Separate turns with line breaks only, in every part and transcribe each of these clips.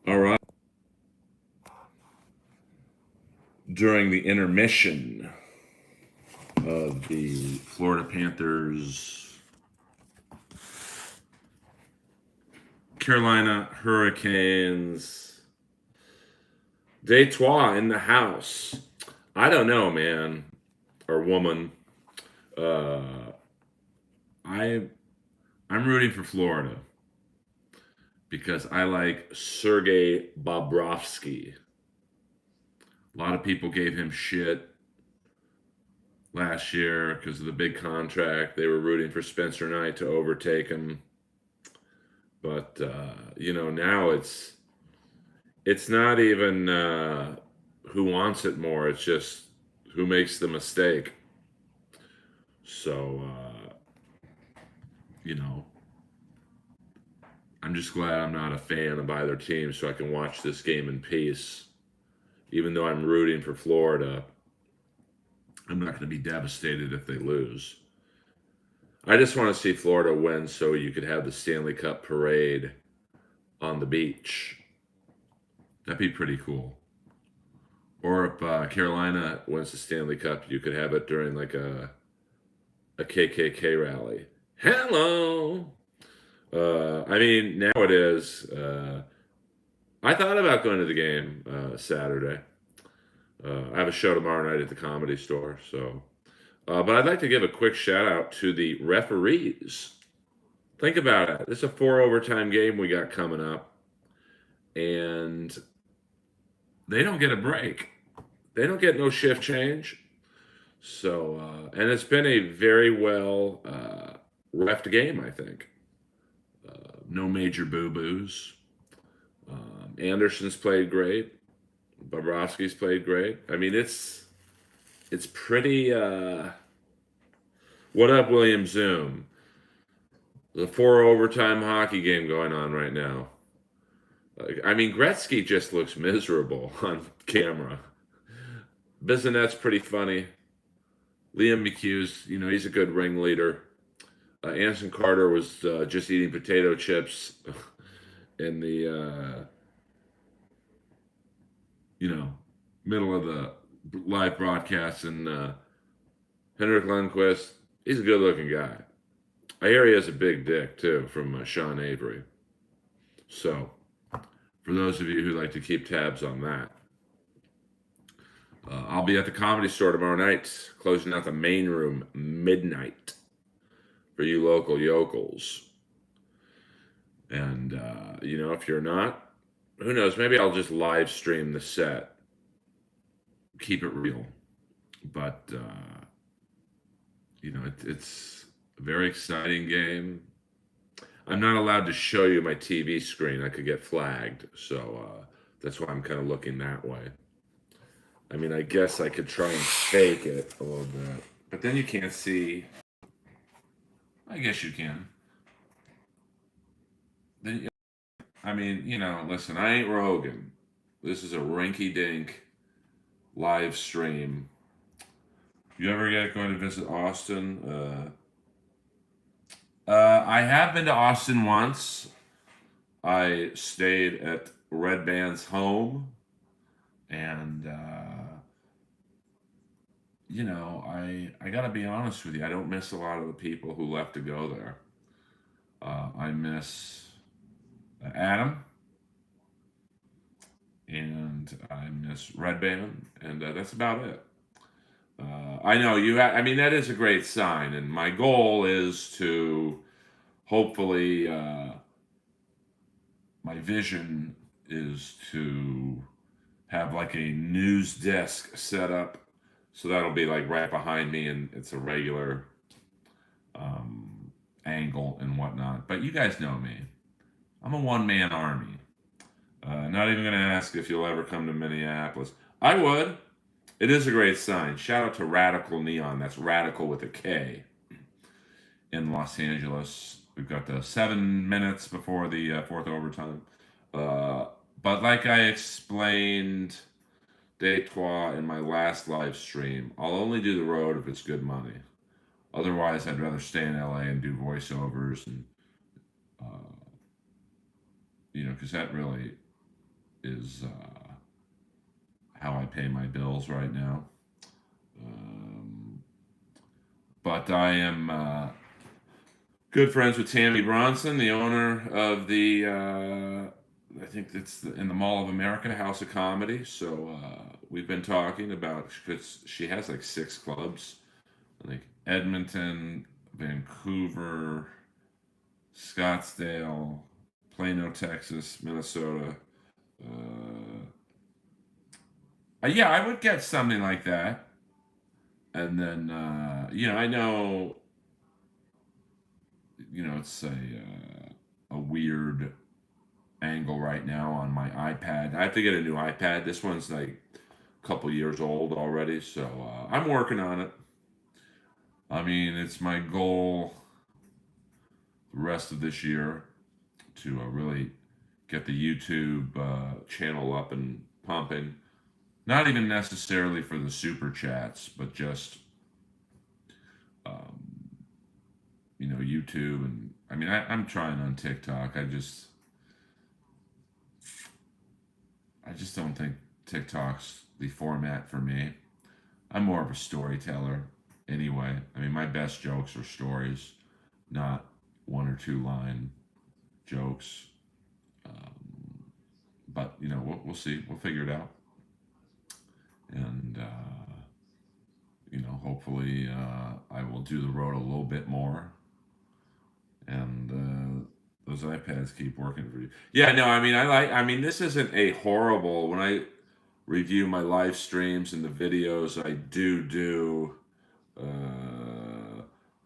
All right. During the intermission of the Florida Panthers Carolina Hurricanes, Detroit in the house. I don't know, man or woman. Uh, I I'm rooting for Florida because I like Sergei Bobrovsky. A lot of people gave him shit last year because of the big contract. They were rooting for Spencer Knight to overtake him, but now it's not even who wants it more. It's just who makes the mistake. So you know, I'm just glad I'm not a fan of either team, so I can watch this game in peace. Even though I'm rooting for Florida, I'm not going to be devastated if they lose. I just want to see Florida win so you could have the Stanley Cup parade on the beach. That'd be pretty cool. Or if Carolina wins the Stanley Cup, you could have it during like a KKK rally. Hello. I mean, now it is. I thought about going to the game Saturday. I have a show tomorrow night at the Comedy Store, so. But I'd like to give a quick shout out to the referees. Think about it. This is a 4 overtime game we got coming up, and they don't get a break. They don't get no shift change. So, and it's been a very well refed game, I think. No major boo boos. Anderson's played great. Bobrovsky's played great. I mean, it's pretty. What up, William Zoom? The 4 overtime hockey game going on right now. I mean, Gretzky just looks miserable on camera. Bissonnette's pretty funny. Liam McHugh's, he's a good ringleader. Anderson Carter was just eating potato chips in the, middle of the live broadcast. And Henrik Lundqvist, he's a good looking guy. I hear he has a big dick, too, from Sean Avery. So, for those of you who like to keep tabs on that, I'll be at the Comedy Store tomorrow night, closing out the main room midnight for you local yokels. And, if you're not, who knows? Maybe I'll just live stream the set. Keep it real. But, it's a very exciting game. I'm not allowed to show you my TV screen. I could get flagged. So that's why I'm kind of looking that way. I mean, I guess I could try and fake it a little bit. But then you can't see. I guess you can. Then, I mean, listen, I ain't Rogan. This is a rinky dink live stream. You ever get going to visit Austin? I have been to Austin once. I stayed at Red Band's home, and I gotta be honest with you. I don't miss a lot of the people who left to go there. I miss Adam, and I miss Red Band, and that's about it. I know you. I mean, that is a great sign, and my goal is to hopefully. My vision is to have like a news desk set up, so that'll be like right behind me, and it's a regular angle and whatnot. But you guys know me. I'm a one-man army. Not even going to ask if you'll ever come to Minneapolis. I would. It is a great sign. Shout out to Radical Neon. That's Radical with a K in Los Angeles. We've got the 7 minutes before the fourth overtime. But like I explained day trois in my last live stream, I'll only do the road if it's good money. Otherwise, I'd rather stay in LA and do voiceovers and, because that really is how I pay my bills right now. But I am good friends with Tammy Bronson, the owner of the, I think it's in the Mall of America, House of Comedy. So we've been talking about, because she has like 6 clubs, like Edmonton, Vancouver, Scottsdale, Plano, Texas, Minnesota. Yeah, I would get something like that. And then, I know, it's a weird angle right now on my iPad. I have to get a new iPad. This one's like a couple years old already, so I'm working on it. I mean, it's my goal the rest of this year to really get the YouTube channel up and pumping. Not even necessarily for the super chats, but just um, YouTube. And I mean, I'm trying on TikTok. I just don't think TikTok's the format for me. I'm more of a storyteller anyway. I mean, my best jokes are stories, not 1 or 2 line jokes. But we'll see. We'll figure it out, and hopefully, I will do the road a little bit more, and those iPads keep working for you. Yeah, no, I mean, I mean, this isn't a horrible. When I review my live streams and the videos, I do.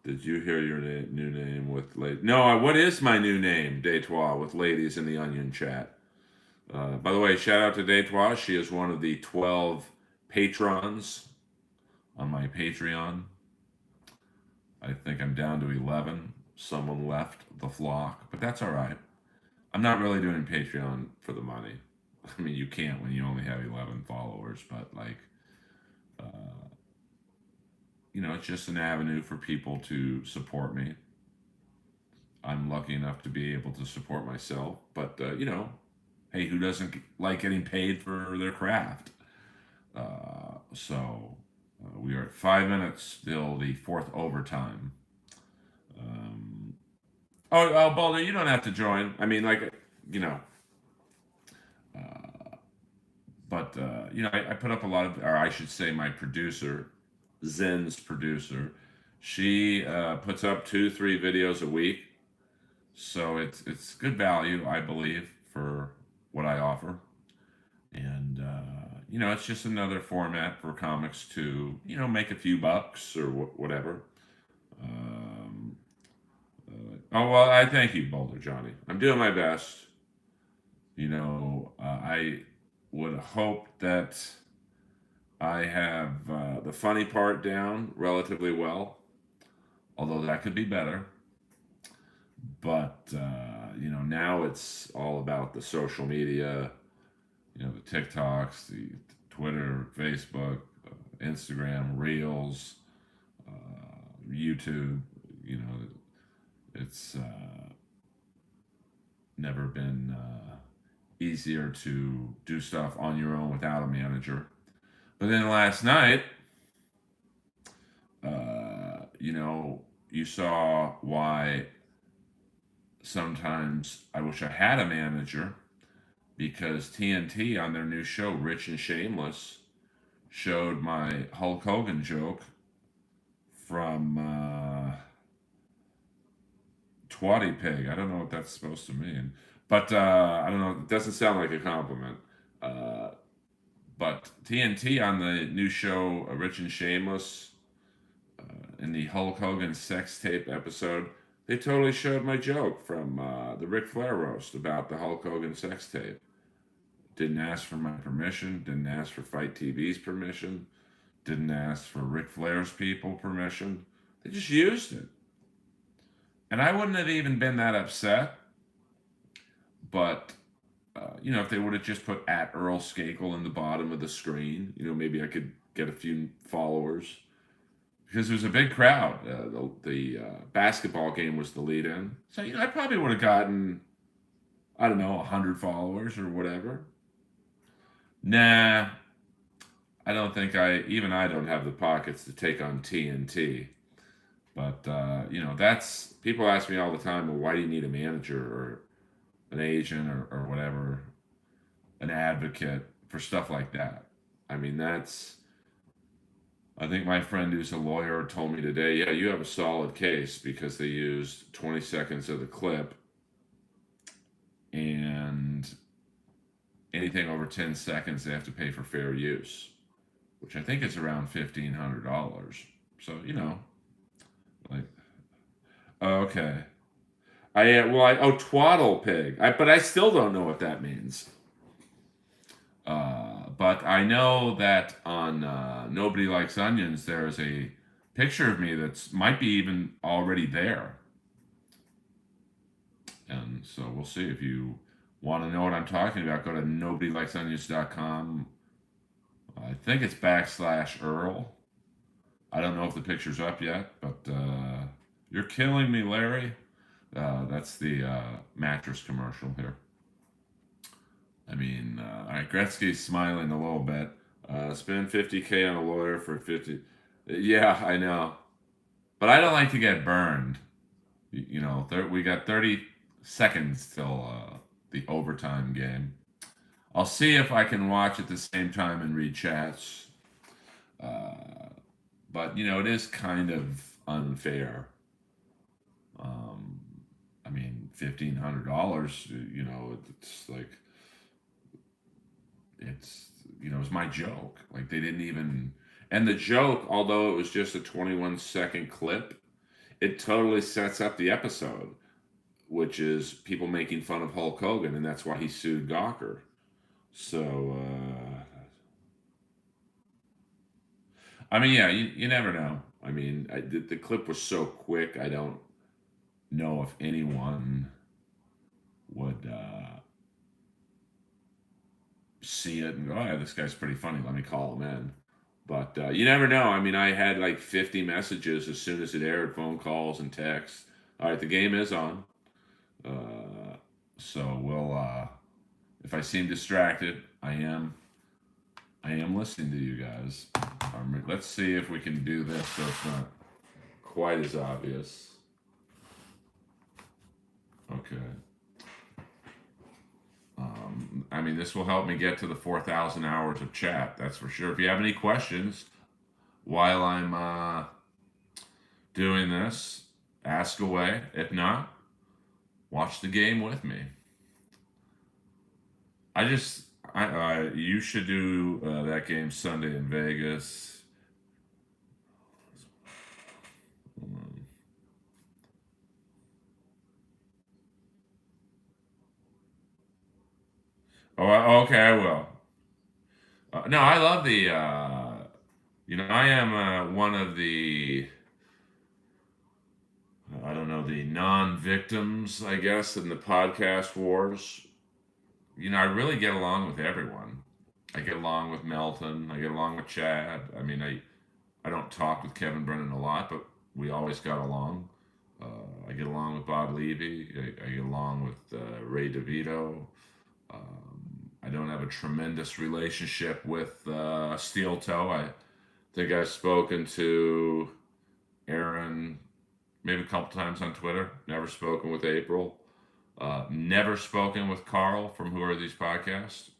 Did you hear your new name with late? No, what is my new name, Detroit, with ladies in the Onion chat? By the way, shout out to Detroit. She is one of the 12 patrons on my Patreon. I think I'm down to 11. Someone left the flock, but that's all right. I'm not really doing Patreon for the money. I mean, you can't when you only have 11 followers, but like, it's just an avenue for people to support me. I'm lucky enough to be able to support myself, but hey, who doesn't like getting paid for their craft? So we are at 5 minutes till the fourth overtime. Balder, you don't have to join. I mean, like, you know, but I put up a lot of, or I should say, my producer, Zen's producer, she puts up 2-3 videos a week, so it's good value, I believe, for what I offer, and it's just another format for comics to make a few bucks or whatever. Um, oh well, I thank you, Boulder Johnny. I'm doing my best. I would hope that I have the funny part down relatively well, although that could be better. But now it's all about the social media, the TikToks, the Twitter, Facebook, Instagram, Reels, YouTube. It's never been easier to do stuff on your own without a manager. But then last night, you saw why sometimes I wish I had a manager, because TNT on their new show, Rich and Shameless, showed my Hulk Hogan joke from Twatty Pig. I don't know what that's supposed to mean, but I don't know. It doesn't sound like a compliment. But TNT on the new show, Rich and Shameless, in the Hulk Hogan sex tape episode, they totally showed my joke from the Ric Flair roast about the Hulk Hogan sex tape. Didn't ask for my permission, didn't ask for Fight TV's permission, didn't ask for Ric Flair's people permission. They just used it. And I wouldn't have even been that upset, but if they would have just put at Earl Skakel in the bottom of the screen, maybe I could get a few followers. Because there was a big crowd. The basketball game was the lead-in. So, I probably would have gotten, I don't know, 100 followers or whatever. Nah, I don't think I don't have the pockets to take on TNT. But that's people ask me all the time. Well, why do you need a manager or an agent or whatever, an advocate for stuff like that? I mean, that's. I think my friend who's a lawyer told me today, yeah, you have a solid case because they used 20 seconds of the clip and anything over 10 seconds they have to pay for fair use, which I think is around $1,500. So, like, okay. Twaddle pig. But I still don't know what that means. But I know that on Nobody Likes Onions, there is a picture of me that's might be even already there. And so we'll see. If you want to know what I'm talking about, go to nobodylikesonions.com. I think it's /Earl. I don't know if the picture's up yet, but you're killing me, Larry. That's the mattress commercial here. I mean, all right, Gretzky's smiling a little bit. Spend 50K on a lawyer for 50. Yeah, I know. But I don't like to get burned. We got 30 seconds till the overtime game. I'll see if I can watch at the same time and read chats. But, it is kind of unfair. I mean, $1,500, it's like, it's my joke. Like they didn't even, and the joke, although it was just a 21-second clip, it totally sets up the episode, which is people making fun of Hulk Hogan, and that's why he sued Gawker. So, I mean, yeah, you never know. I mean, the clip was so quick, I don't know if anyone would see it and go, oh, yeah, this guy's pretty funny. Let me call him in. But you never know. I mean, I had like 50 messages as soon as it aired, phone calls and texts. All right, the game is on. So we'll, if I seem distracted, I am listening to you guys. Let's see if we can do this so it's not quite as obvious. Okay. I mean, this will help me get to the 4,000 hours of chat. That's for sure. If you have any questions while I'm doing this, ask away. If not, watch the game with me. You should do that game Sunday in Vegas. Okay, I will. No, I love the. I am one of the. I don't know, the non-victims, I guess, in the podcast wars. I really get along with everyone. I get along with Melton. I get along with Chad. I mean, I don't talk with Kevin Brennan a lot, but we always got along. I get along with Bob Levy. I get along with Ray DeVito. I don't have a tremendous relationship with Steel Toe. I think I've spoken to Aaron maybe a couple times on Twitter. Never spoken with April. Never spoken with Carl from Who Are These Podcasts.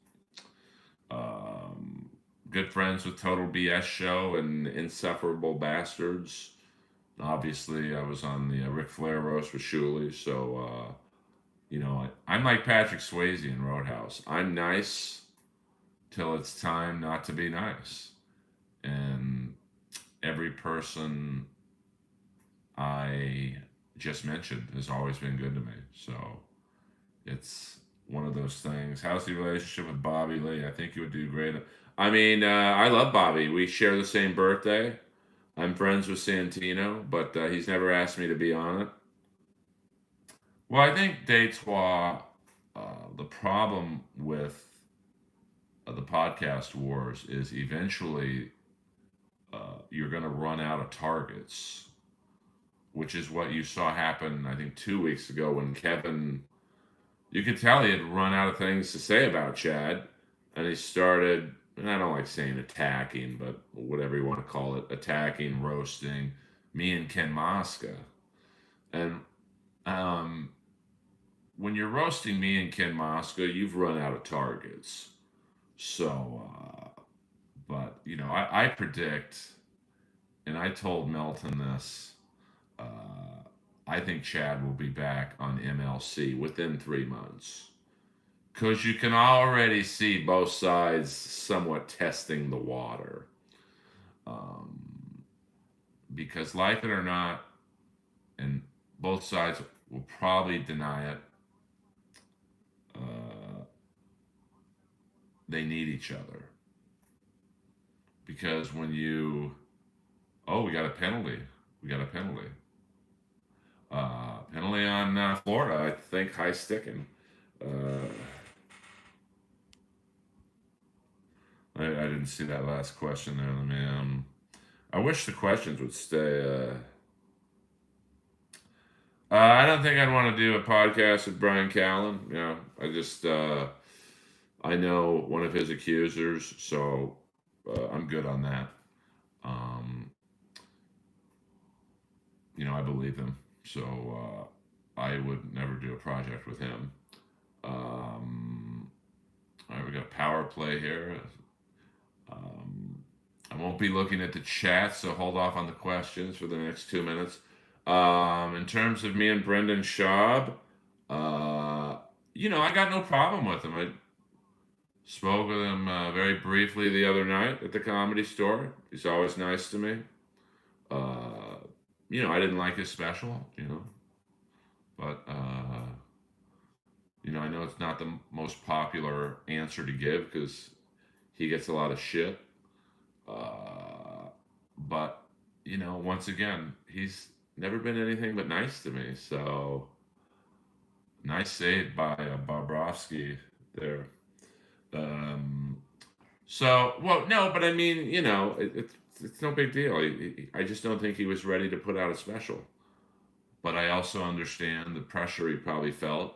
Good friends with Total BS Show and Insufferable Bastards. Obviously, I was on the Ric Flair roast with Shuley, so I'm like Patrick Swayze in Roadhouse. I'm nice till it's time not to be nice, and every person I just mentioned has always been good to me. So it's one of those things. How's the relationship with Bobby Lee? I think you would do great. I mean, I love Bobby. We share the same birthday. I'm friends with Santino, but he's never asked me to be on it. Well, I think Detroit, the problem with the podcast wars is eventually you're going to run out of targets, which is what you saw happen, I think, 2 weeks ago when Kevin, you could tell he had run out of things to say about Chad. and he started, and I don't like saying attacking, but whatever you want to call it, attacking, roasting me and Ken Mosca. And um, when you're roasting me and Ken Mosca, you've run out of targets. So, but I predict, and I told Melton this. Uh, I think Chad will be back on MLC within 3 months because you can already see both sides somewhat testing the water. Um, because, like it or not, and both sides will probably deny it, uh, they need each other. Because when you, oh, we got a penalty. We got a penalty. Penalty on Florida, I think, high sticking. Uh, I didn't see that last question there. Let me. I wish the questions would stay. I don't think I'd want to do a podcast with Brian Callen. I just I know one of his accusers, so I'm good on that. Um, I believe him, so I would never do a project with him. All right, we got power play here. Um, I won't be looking at the chat, so hold off on the questions for the next 2 minutes. In terms of me and Brendan Schaub, I got no problem with him. I spoke with him very briefly the other night at the Comedy Store. He's always nice to me. I didn't like his special, but I know it's not the most popular answer to give because he gets a lot of shit. But once again, he's never been anything but nice to me. So nice save by Bobrovsky there. Well, no, but I mean, it's no big deal. I just don't think he was ready to put out a special. But I also understand the pressure he probably felt.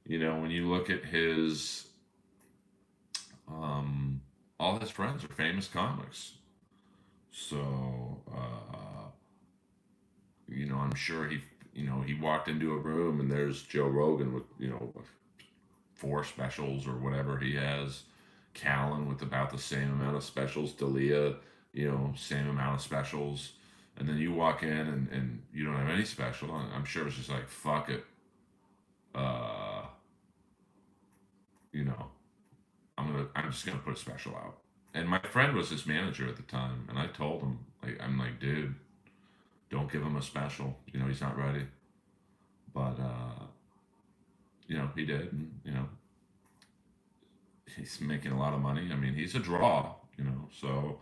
When you look at his, all his friends are famous comics. So, I'm sure he walked into a room and there's Joe Rogan with, 4 specials or whatever he has. Callen with about the same amount of specials. D'Elia, same amount of specials. And then you walk in and you don't have any special. I'm sure it's just like, fuck it. You know, I'm just gonna put a special out. And my friend was his manager at the time, and I told him, I'm like, dude, don't give him a special. He's not ready. But he did. And, he's making a lot of money. I mean, he's a draw. So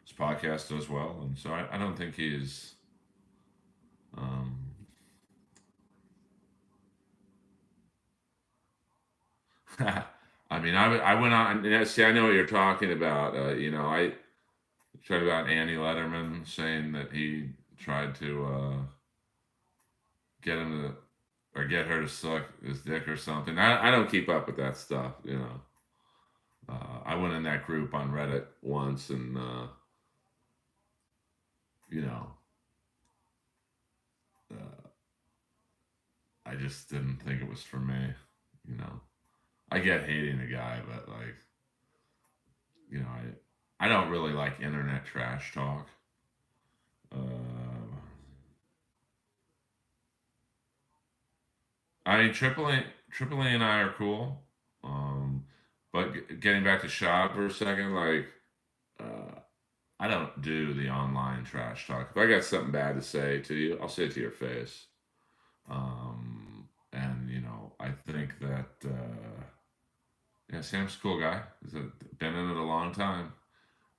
his podcast does well, and so I don't think he's. Um, I mean, I went on. See, I know what you're talking about. I talked about Annie Letterman saying that he tried to get him to or get her to suck his dick or something. I don't keep up with that stuff. I went in that group on Reddit once, and you know, uh, I just didn't think it was for me. You know, I get hating a guy, but I don't really like internet trash talk. Uh, Triple A and I are cool. But getting back to shop for a second, uh, I don't do the online trash talk. If I got something bad to say to you, I'll say it to your face. And I think that yeah, Sam's a cool guy. Been in it a long time,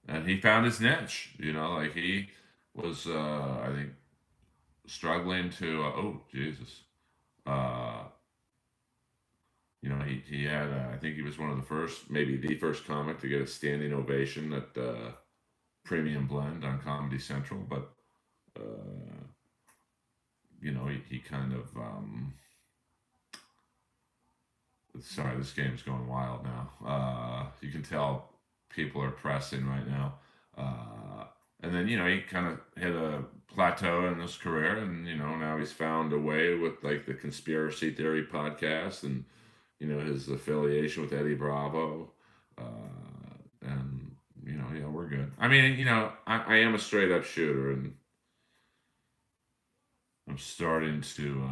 and he found his niche. Like he was, I think, struggling to. Oh Jesus. Uh, he had. I think he was one of the first, maybe the first comic to get a standing ovation at Premium Blend on Comedy Central. But he kind of Sorry, this game's going wild now. You can tell people are pressing right now. And then, he kind of hit a plateau in his career, and, now he's found a way with like the conspiracy theory podcast and, his affiliation with Eddie Bravo. And, yeah, we're good. I mean, I am a straight up shooter, and I'm starting to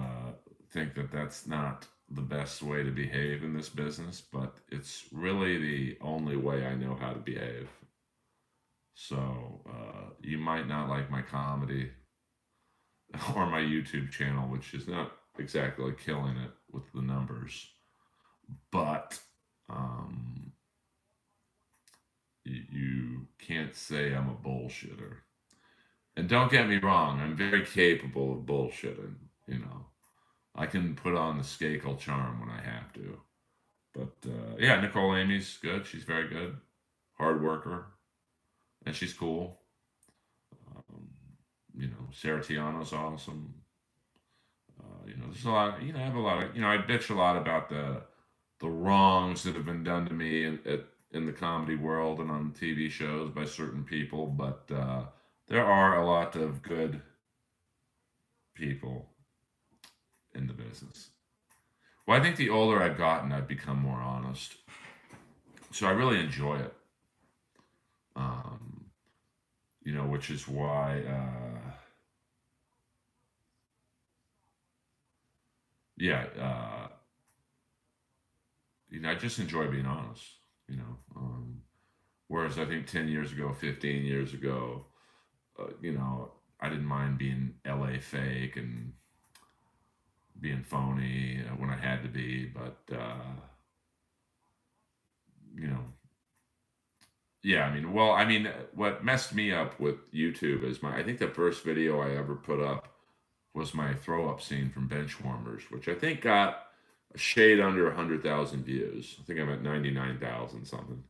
think that that's not the best way to behave in this business, but it's really the only way I know how to behave. So you might not like my comedy or my YouTube channel, which is not exactly killing it with the numbers, but you can't say I'm a bullshitter. And don't get me wrong, I'm very capable of bullshitting. You know, I can put on the Skakel charm when I have to. But yeah, Nicole Amy's good. She's very good, hard worker, and she's cool. Um, Sarah Tiano's awesome. There's a lot. I have a lot of. I bitch a lot about the wrongs that have been done to me in the comedy world and on TV shows by certain people, but there are a lot of good people in the business. Well, I think the older I've gotten, I've become more honest. So I really enjoy it. Um, which is why, yeah, I just enjoy being honest. You know, whereas I think 10 years ago, 15 years ago, I didn't mind being LA fake and being phony when I had to be, but you know, yeah. What messed me up with YouTube is I think the first video I ever put up was my throw up scene from Benchwarmers, which I think got a shade under 100,000 views. I think I'm at 99,000 something,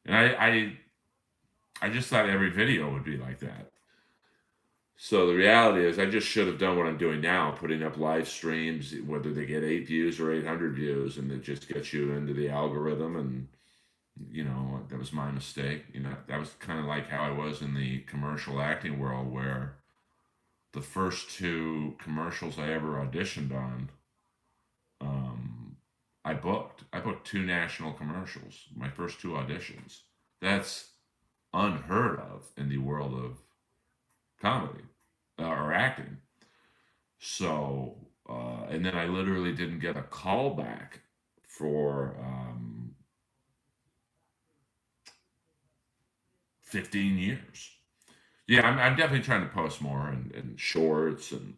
and I just thought every video would be like that. So the reality is, I just should have done what I'm doing now, putting up live streams, whether they get 8 views or 800 views, and it just gets you into the algorithm. And that was my mistake. That was kind of like how I was in the commercial acting world, where the first two commercials I ever auditioned on, um, I booked two national commercials. My first two auditions. That's unheard of in the world of comedy or acting. So, and then I literally didn't get a call back for 15 years. Yeah, I'm definitely trying to post more and shorts, and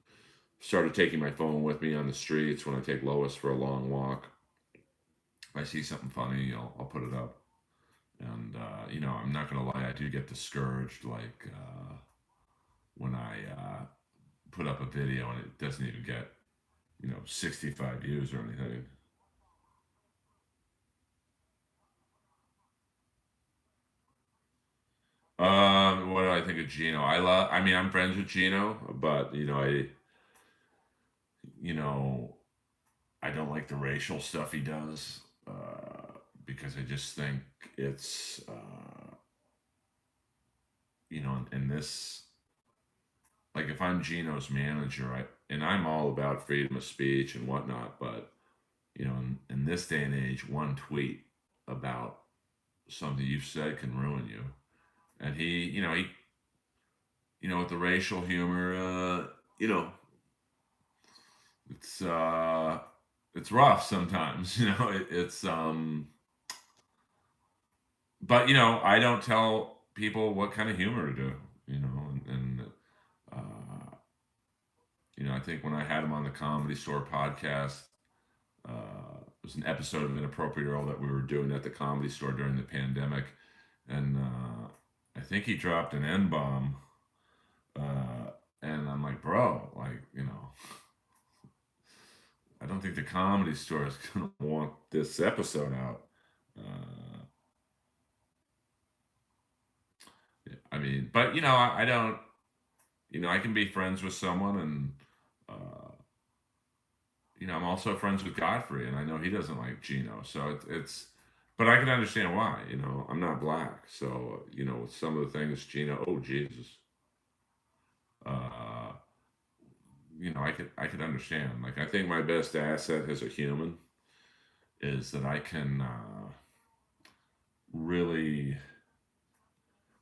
started taking my phone with me on the streets when I take Lois for a long walk. If I see something funny, I'll put it up. And, I'm not going to lie, I do get discouraged, like when I put up a video and it doesn't even get 65 views or anything. What do I think of Gino? I'm friends with Gino, but you know, I don't like the racial stuff he does because I just think it's, in this, like if I'm Gino's manager, and I'm all about freedom of speech and whatnot, but in this day and age, one tweet about something you've said can ruin you. And with the racial humor, it's it's rough sometimes. But I don't tell people what kind of humor to do. And uh, I think when I had him on the Comedy Store podcast, it was an episode of Inappropriate Earl that we were doing at the Comedy Store during the pandemic, and I think he dropped an N bomb, and I'm like, bro, like I don't think the Comedy Store is gonna want this episode out. Uh, but I don't. I can be friends with someone, and I'm also friends with Godfrey, and I know he doesn't like Gino. So but I can understand why. I'm not black, so some of the things Gino. Oh Jesus. Uh, I could understand. Like I think my best asset as a human is that I can really.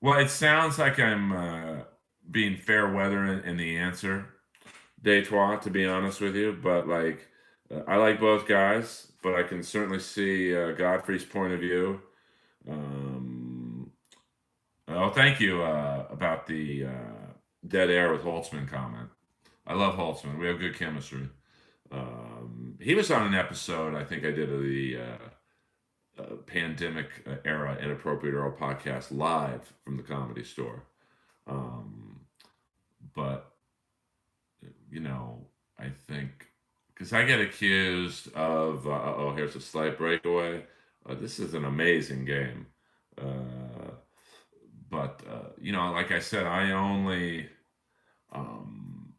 Well, it sounds like I'm being fair weather in the answer, Detroit, to be honest with you. But like, I like both guys, but I can certainly see Godfrey's point of view. Um, oh, thank you about the dead air with Holtzman comment. I love Holtzman. We have good chemistry. He was on an episode I think I did of the pandemic era inappropriate Earl podcast live from the Comedy Store. Um, but I think because I get accused of oh, here's a slight breakaway. This is an amazing game, but like I said, I only um,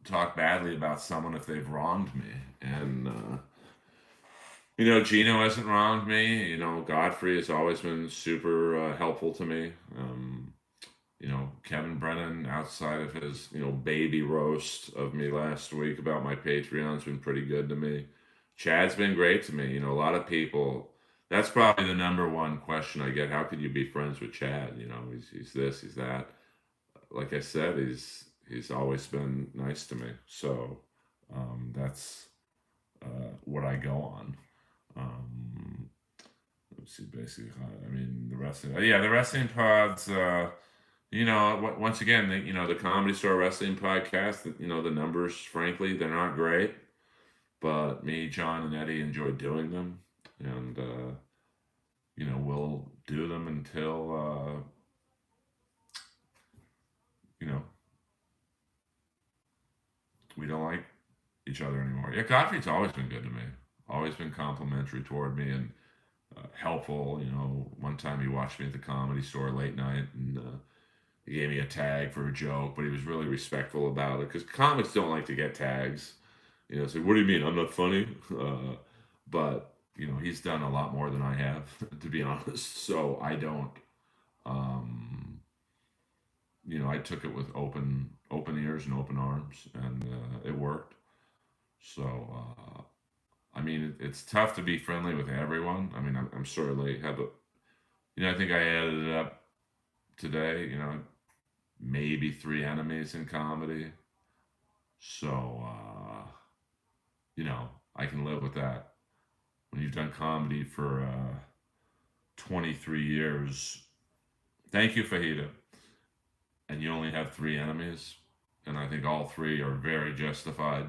talk badly about someone if they've wronged me, and Gino hasn't wronged me. Godfrey has always been super helpful to me. Kevin Brennan, outside of his, baby roast of me last week about my Patreon's been pretty good to me. Chad's been great to me. A lot of people, that's probably the number one question I get. How could you be friends with Chad? He's this, he's that. Like I said, he's always been nice to me. So that's what I go on. Let's see, basically, I mean, the wrestling pods, once again, the Comedy Store Wrestling Podcast, the numbers, frankly, they're not great, but me, John, and Eddie enjoy doing them, and, we'll do them until, we don't like each other anymore. Yeah, Godfrey's always been good to me, always been complimentary toward me, and helpful. One time he watched me at the Comedy Store late night, and he gave me a tag for a joke, but he was really respectful about it because comics don't like to get tags. So what do you mean? I'm not funny? But he's done a lot more than I have, to be honest. So I don't. I took it with open ears and open arms, and it worked. So I mean, it's tough to be friendly with everyone. I mean, I'm certainly have a. I think I added it up today. Maybe three enemies in comedy. So, I can live with that. When you've done comedy for 23 years, thank you, Fajita, and you only have three enemies, and I think all three are very justified,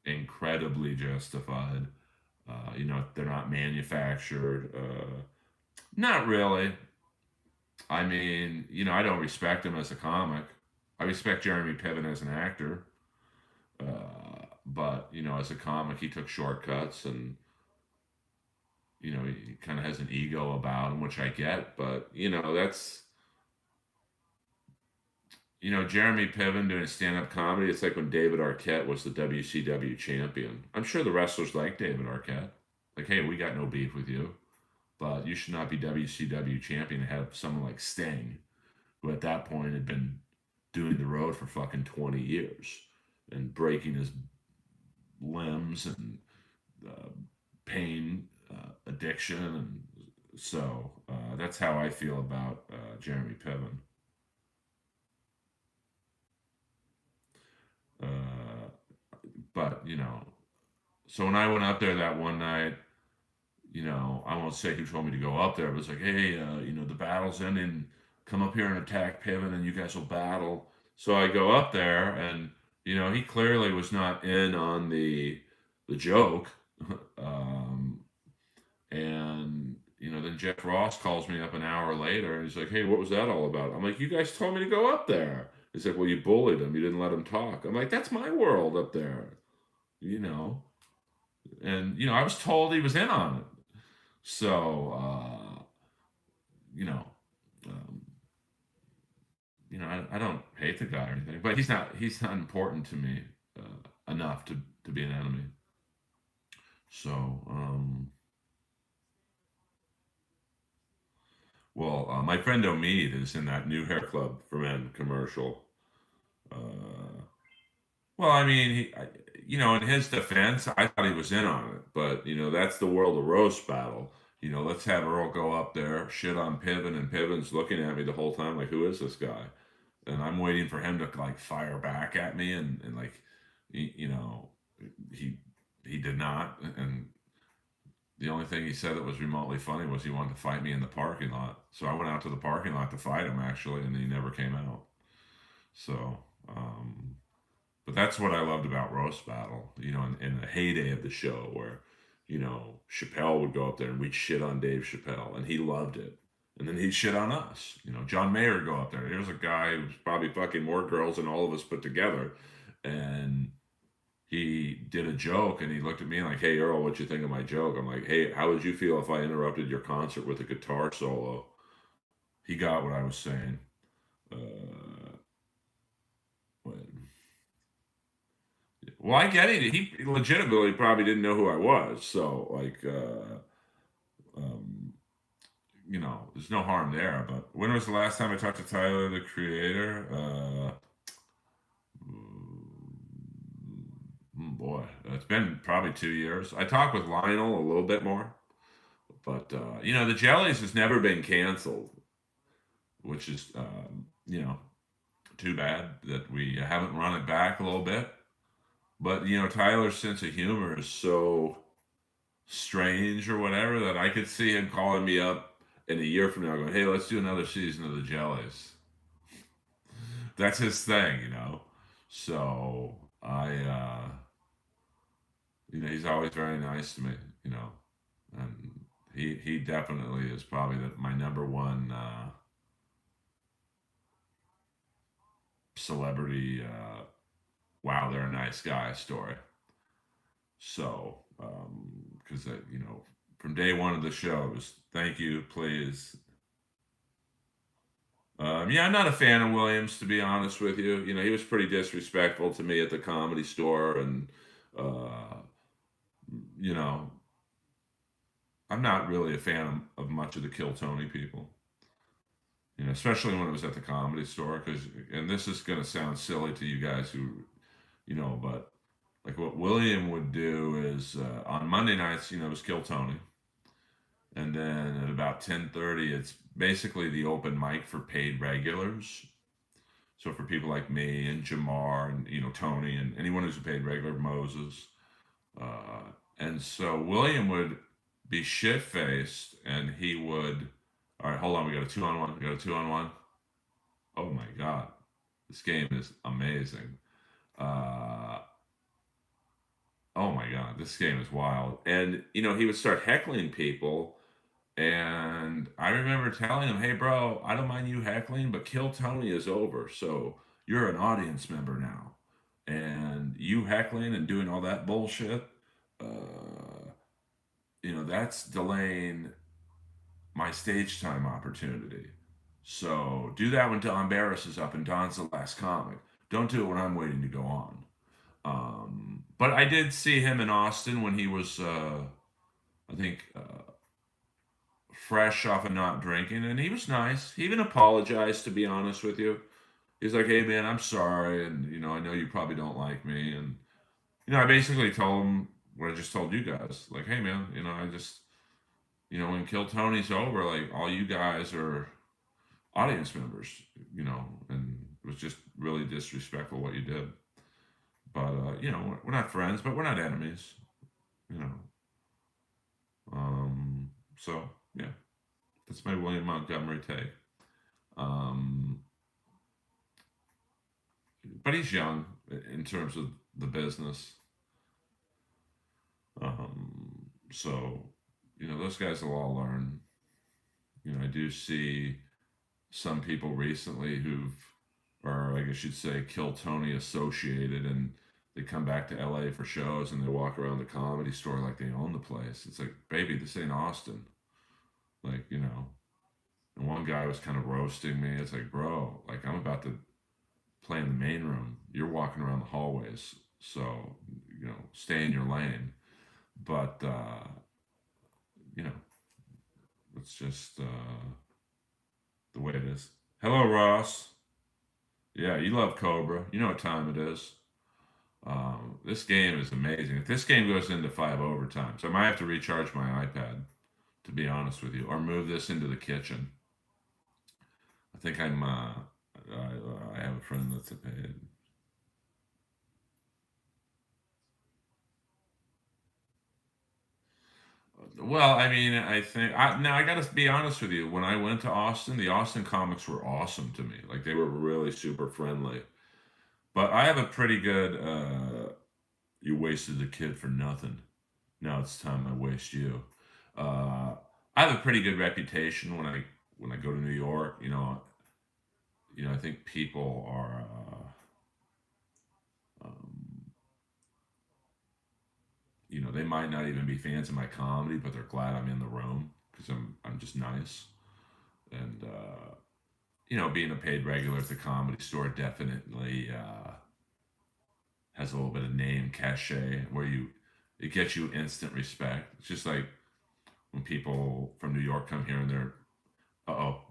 incredibly justified. They're not manufactured. Not really. I mean, I don't respect him as a comic. I respect Jeremy Piven as an actor. But, as a comic, he took shortcuts and, he kind of has an ego about him, which I get. But, that's, Jeremy Piven doing stand up comedy. It's like when David Arquette was the WCW champion. I'm sure the wrestlers like David Arquette. Like, hey, we got no beef with you, but you should not be WCW champion and have someone like Sting, who at that point had been doing the road for fucking 20 years and breaking his limbs and pain addiction. And so that's how I feel about Jeremy Piven. But, so when I went up there that one night, I won't say who told me to go up there, but it was like, hey, the battle's ending. Come up here and attack Piven, and you guys will battle. So I go up there, and he clearly was not in on the joke. And then Jeff Ross calls me up an hour later, and he's like, hey, what was that all about? I'm like, you guys told me to go up there. He's like, well, you bullied him. You didn't let him talk. I'm like, that's my world up there, And I was told he was in on it. So, um, I don't hate the guy or anything, but he's not important to me enough to be an enemy. So, well, my friend Omid is in that new hair club for men commercial. Uh, well, I mean, in his defense, I thought he was in on it, but that's the world of roast battle. Let's have Earl go up there, shit on Piven, and Piven's looking at me the whole time like, who is this guy? And I'm waiting for him to like fire back at me, and like, you know, he he did not, and the only thing he said that was remotely funny was he wanted to fight me in the parking lot. So I went out to the parking lot to fight him actually, and he never came out. So, but that's what I loved about roast battle. In the heyday of the show, where Chappelle would go up there and we'd shit on Dave Chappelle, and he loved it. And then he'd shit on us. John Mayer would go up there. Here's a guy who's probably fucking more girls than all of us put together, and he did a joke, and he looked at me like, "Hey Earl, what you think of my joke?" I'm like, "Hey, how would you feel if I interrupted your concert with a guitar solo?" He got what I was saying. Uh, well, I get it. He legitimately probably didn't know who I was, so like, um, there's no harm there. But when was the last time I talked to Tyler, the Creator? Boy, it's been probably 2 years. I talked with Lionel a little bit more, but the Jellies has never been canceled, which is too bad that we haven't run it back a little bit. But Tyler's sense of humor is so strange or whatever that I could see him calling me up in a year from now, going, "Hey, let's do another season of the Jellies." That's his thing. So he's always very nice to me. And he definitely is probably my number one celebrity. Wow, they're a nice guy story. So, because from day one of the show, it was thank you, please. Yeah, I'm not a fan of Williams, to be honest with you. He was pretty disrespectful to me at the Comedy Store, and uh, you know, I'm not really a fan of much of the Kill Tony people. Especially when it was at the Comedy Store, and this is going to sound silly to you guys but like what William would do is on Monday nights, it was Kill Tony, and then at about 10:30, it's basically the open mic for paid regulars. So for people like me and Jamar and Tony and anyone who's a paid regular, Moses, and so William would be shit faced, and he would. All right, hold on. We got a 2-on-1. We got a 2-on-1. Oh my god, this game is amazing. Uh, oh my god, this game is wild. And he would start heckling people, and I remember telling him, "Hey, bro, I don't mind you heckling, but Kill Tony is over, so you're an audience member now, and you heckling and doing all that bullshit, that's delaying my stage time opportunity. So do that when Don Barris is up and Don's the last comic. Don't do it when I'm waiting to go on." But I did see him in Austin when he was, I think, fresh off of not drinking, and he was nice. He even apologized, to be honest with you. He's like, "Hey, man, I'm sorry, and I know you probably don't like me." And I basically told him what I just told you guys. Like, "Hey, man, I just, when Kill Tony's over, like, all you guys are audience members, and it was just really disrespectful what you did. But we're not friends, but we're not enemies, you know. So yeah, that's my William Montgomery take. Um, but he's young in terms of the business. So those guys will all learn. I do see some people recently who've, or I guess you'd say, Kill Tony associated, and they come back to LA for shows and they walk around the Comedy Store like they own the place. It's like, baby, this ain't Austin. Like, and one guy was kind of roasting me. It's like, bro, like I'm about to play in the main room. You're walking around the hallways. So, stay in your lane. But, you know, it's just the way it is. Hello, Ross. Yeah, you love Cobra. You know what time it is. This game is amazing. If this game goes into five overtimes, I might have to recharge my iPad, to be honest with you, or move this into the kitchen. I think I have a friend that's a paid. Well, I mean, I think now I got to be honest with you. When I went to Austin, the Austin comics were awesome to me. Like they were really super friendly. But I have a pretty good. You wasted the kid for nothing. Now it's time I waste you. Uh, I have a pretty good reputation when I go to New York. I think people are. Um, they might not even be fans of my comedy, but they're glad I'm in the room because I'm just nice. And being a paid regular at the comedy store definitely has a little bit of name cachet where it gets you instant respect. It's just like when people from New York come here and they're oh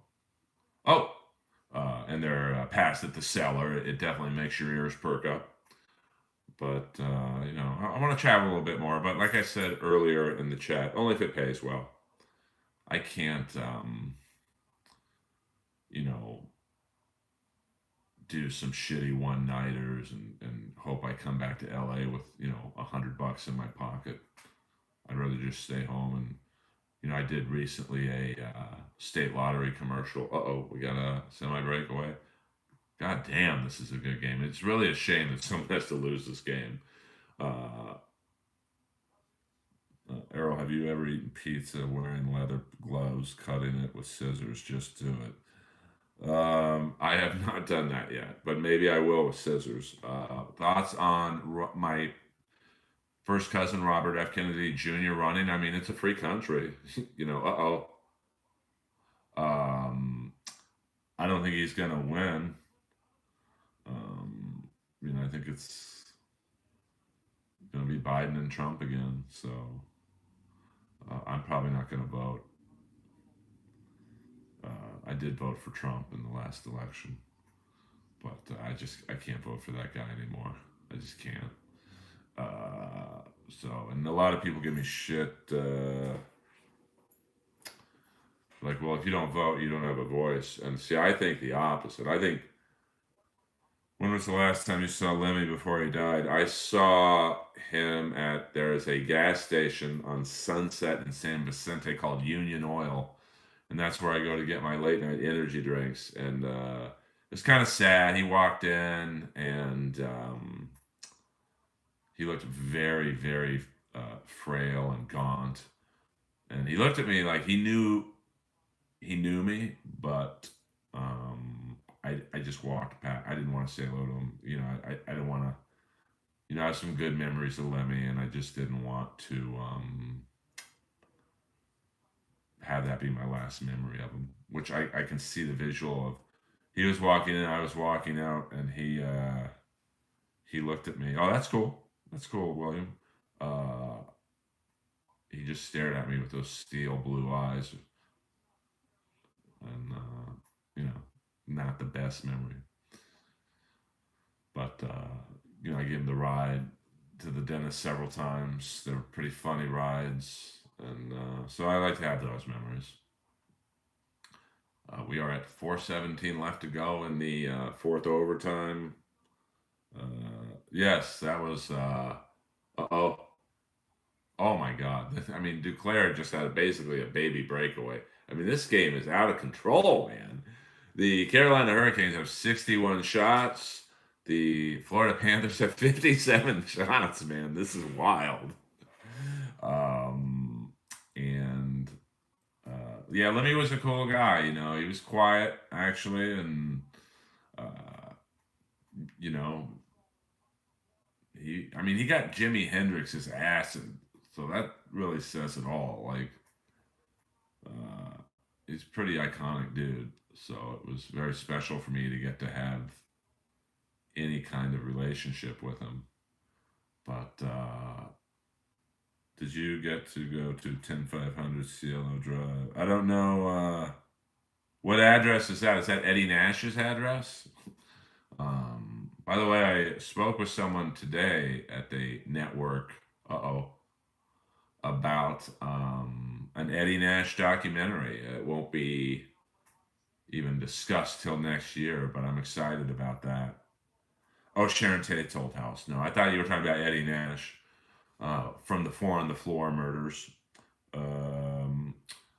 oh and they're passed at the cellar. It definitely makes your ears perk up. But I want to travel a little bit more. But like I said earlier in the chat, only if it pays well. I can't, you know, do some shitty one nighters and hope I come back to LA with $100 in my pocket. I'd rather just stay home and I did recently a state lottery commercial. Uh-oh, we got a semi breakaway. God damn, this is a good game. It's really a shame that someone has to lose this game. Uh, Errol, have you ever eaten pizza wearing leather gloves, cutting it with scissors? Just do it. I have not done that yet, but maybe I will with scissors. Thoughts on my first cousin Robert F. Kennedy Jr. running? I mean, it's a free country. Uh-oh. Um, I don't think he's going to win. Um, I think it's going to be Biden and Trump again. So I'm probably not going to vote. I did vote for Trump in the last election, but I can't vote for that guy anymore. I just can't. And a lot of people give me shit. Like, well, if you don't vote, you don't have a voice. And see, I think the opposite. I think when was the last time you saw Lemmy before he died? I saw him there is a gas station on Sunset in San Vicente called Union Oil, and that's where I go to get my late night energy drinks. And it's kind of sad. He walked in and he looked very, very frail and gaunt, and he looked at me like he knew me, but I just walked past. I didn't want to say hello to him. I didn't want to. I have some good memories of Lemmy, and I just didn't want to have that be my last memory of him. Which I can see the visual of. He was walking in, I was walking out, and he looked at me. Oh, that's cool. That's cool, William. Uh, he just stared at me with those steel blue eyes, and not the best memory. But I gave him the ride to the dentist several times. They were pretty funny rides, and so I like to have those memories. We are at 4:17 left to go in the fourth overtime. Yes, that was. Oh, oh my God! I mean, Duclair just had basically a baby breakaway. I mean, this game is out of control, man. The Carolina Hurricanes have 61 shots. The Florida Panthers have 57 shots, man. This is wild. And yeah, Lemmy was a cool guy. He was quiet actually, and uh, you know, he got Jimi Hendrix's ass, and so that really says it all. Like, uh, he's a pretty iconic dude. So it was very special for me to get to have any kind of relationship with him. But did you get to go to 10500 Cielo Drive? I don't know. What address is that? Is that Eddie Nash's address? By the way, I spoke with someone today at the network. About an Eddie Nash documentary. It won't be even discussed till next year, but I'm excited about that. Oh, Sharon Tate's old house. No, I thought you were talking about Eddie Nash from the Four on the Floor murders. Um,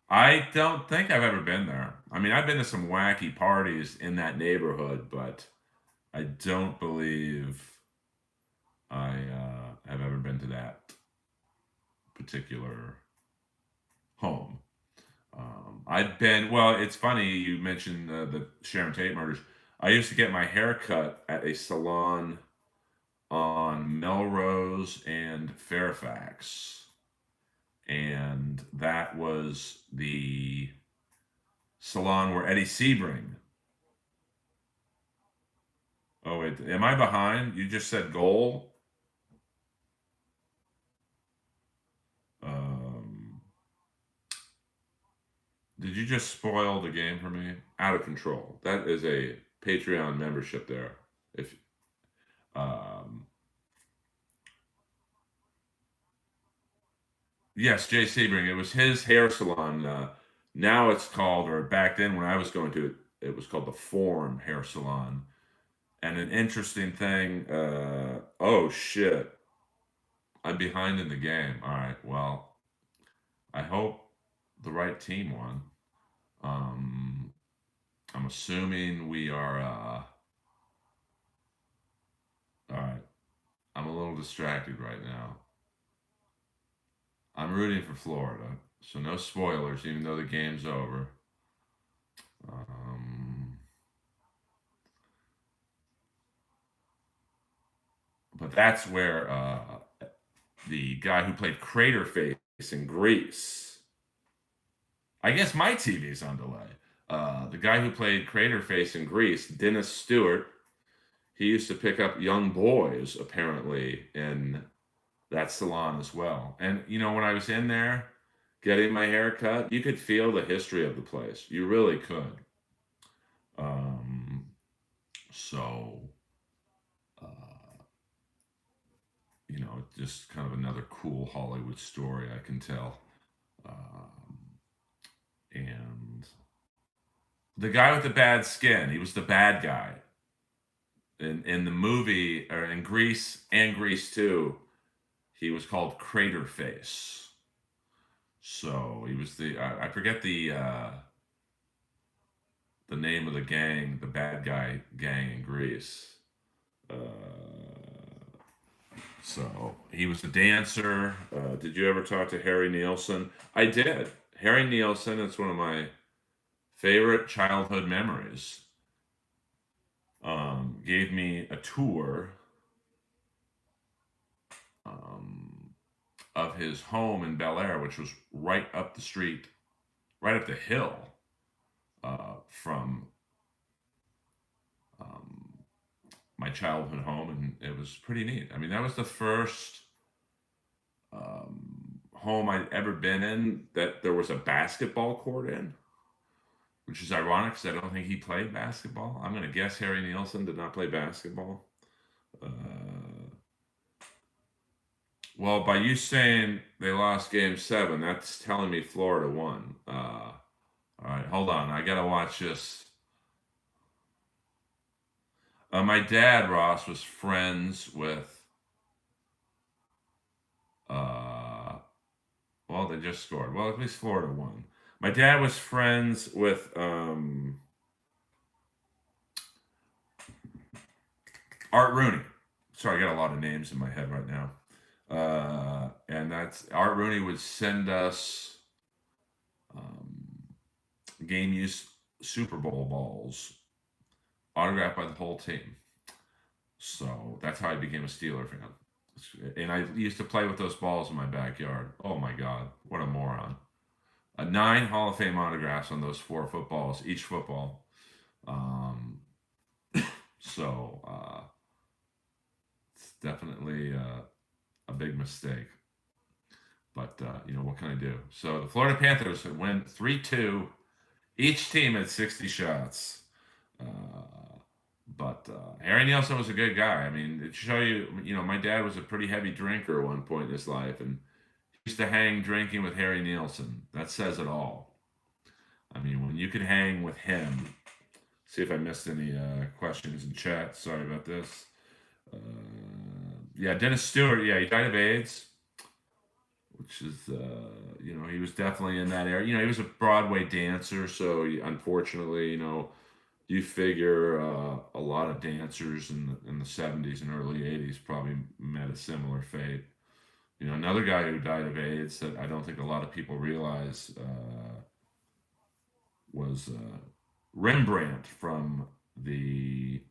I don't think I've ever been there. I mean, I've been to some wacky parties in that neighborhood, but I don't believe I have ever been to that particular home. I've been, well, it's funny you mentioned the Sharon Tate murders. I used to get my hair cut at a salon on Melrose and Fairfax. And that was the salon where Eddie Sebring. Oh, wait, am I behind? You just said goal? Um, did you just spoil the game for me? Out of control. That is a Patreon membership there. If um, Yes, Jay Sebring. It was his hair salon. Now it's called, or back then when I was going to it, it was called the Form Hair Salon. And an interesting thing. Oh shit, I'm behind in the game. All right. Well, I hope the right team won. Um, I'm assuming we are. All right. I'm a little distracted right now. I'm rooting for Florida, so no spoilers, even though the game's over. Um, but that's where the guy who played Craterface in Grease. I guess my TV's on delay. The guy who played Craterface in Grease, Dennis Stewart, he used to pick up young boys apparently in that salon as well. And when I was in there getting my hair cut, you could feel the history of the place. You really could. Um, so, uh, just kind of another cool Hollywood story I can tell. Um, and the guy with the bad skin, he was the bad guy in the movie, or in Grease and Grease 2. He was called Crater Face. So he was I forget the name of the gang, the bad guy gang in Greece. Uh, so he was a dancer. Did you ever talk to Harry Nielsen? I did. Harry Nielsen, it's one of my favorite childhood memories. Gave me a tour um, of his home in Bel Air, which was right up the street, right up the hill from um, my childhood home, and it was pretty neat. I mean, that was the first home I'd ever been in that there was a basketball court in, which is ironic because I don't think he played basketball. I'm going to guess Harry Nielsen did not play basketball. Uh, well, by you saying they lost game 7, that's telling me Florida won. All right, hold on. I got to watch this. My dad, Ross, was friends with. Well, they just scored. Well, at least Florida won. My dad was friends with Art Rooney. Sorry, I got a lot of names in my head right now. And that's Art Rooney would send us game use Super Bowl balls autographed by the whole team. So that's how I became a Steeler fan. And I used to play with those balls in my backyard. Oh my God, what a moron. 9 Hall of Fame autographs on those 4 footballs, each football. Um, so it's definitely a big mistake. But what can I do? So the Florida Panthers win 3-2. Each team had 60 shots. But Harry Nielsen was a good guy. I mean, to show you, my dad was a pretty heavy drinker at one point in his life, and he used to hang drinking with Harry Nielsen. That says it all. I mean, when you could hang with him. See if I missed any questions in chat. Sorry about this. Yeah, Dennis Stewart. Yeah, he died of AIDS, which is, he was definitely in that area. He was a Broadway dancer, so unfortunately, you figure a lot of dancers in the 70s and early 80s probably met a similar fate. Another guy who died of AIDS that I don't think a lot of people realize was Rembrandt from the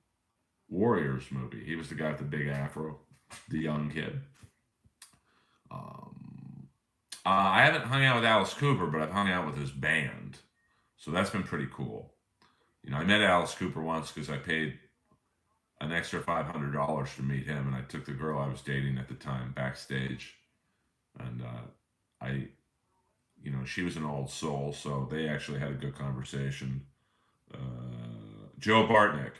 Warriors movie. He was the guy with the big afro, the young kid. I haven't hung out with Alice Cooper, but I've hung out with his band. So that's been pretty cool. I met Alice Cooper once because I paid an extra $500 to meet him, and I took the girl I was dating at the time backstage. And she was an old soul, so they actually had a good conversation. Joe Bartnick.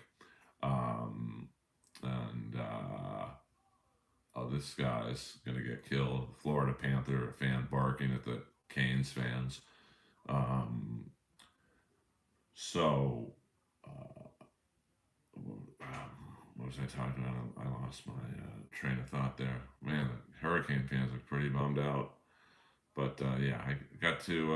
This guy's going to get killed. Florida Panther fan barking at the Canes fans. What was I talking about? I lost my train of thought there. Man, the Hurricane fans are pretty bummed out. But I got to,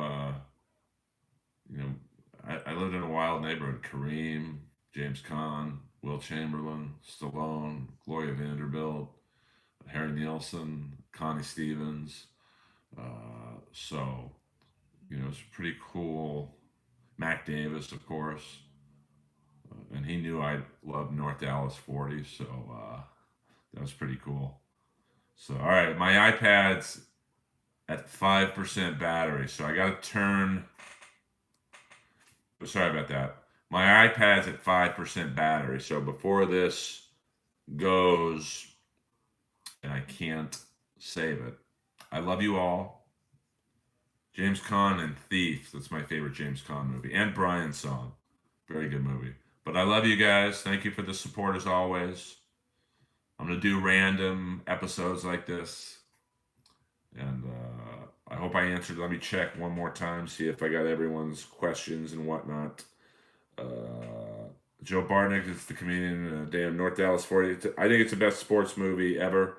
I lived in a wild neighborhood. Kareem, James Caan, Will Chamberlain, Stallone, Gloria Vanderbilt, Harry Nielsen, Connie Stevens. It's pretty cool. Mac Davis, of course. And he knew I loved North Dallas 40, so that was pretty cool. So, all right, my iPad's at 5% battery, so I got to turn. Sorry about that. My iPad's at 5% battery, so before this goes and I can't save it, I love you all. James Caan and Thief, that's my favorite James Caan movie, and Brian's Song, very good movie. But I love you guys. Thank you for the support as always. I'm going to do random episodes like this. And I hope I answered. Let me check one more time, see if I got everyone's questions and whatnot. Joe Bartnick is the comedian, damn North Dallas 40. I think it's the best sports movie ever.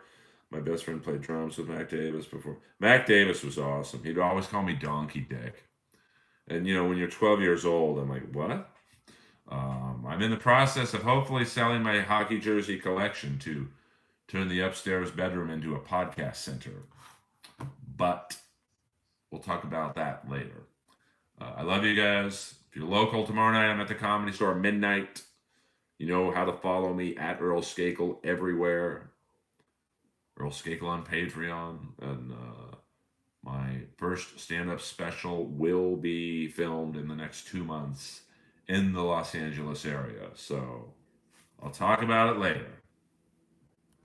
My best friend played drums with Mac Davis before. Mac Davis was awesome. He'd always call me Donkey Dick. And, when you're 12 years old, I'm like, what? I'm in the process of hopefully selling my hockey jersey collection to turn the upstairs bedroom into a podcast center. But we'll talk about that later. I love you guys. If you're local tomorrow night, I'm at the Comedy Store at midnight. You know how to follow me at Earl Skakel everywhere. Earl Skakel on Patreon. And my first stand-up special will be filmed in the next 2 months in the Los Angeles area. So I'll talk about it later.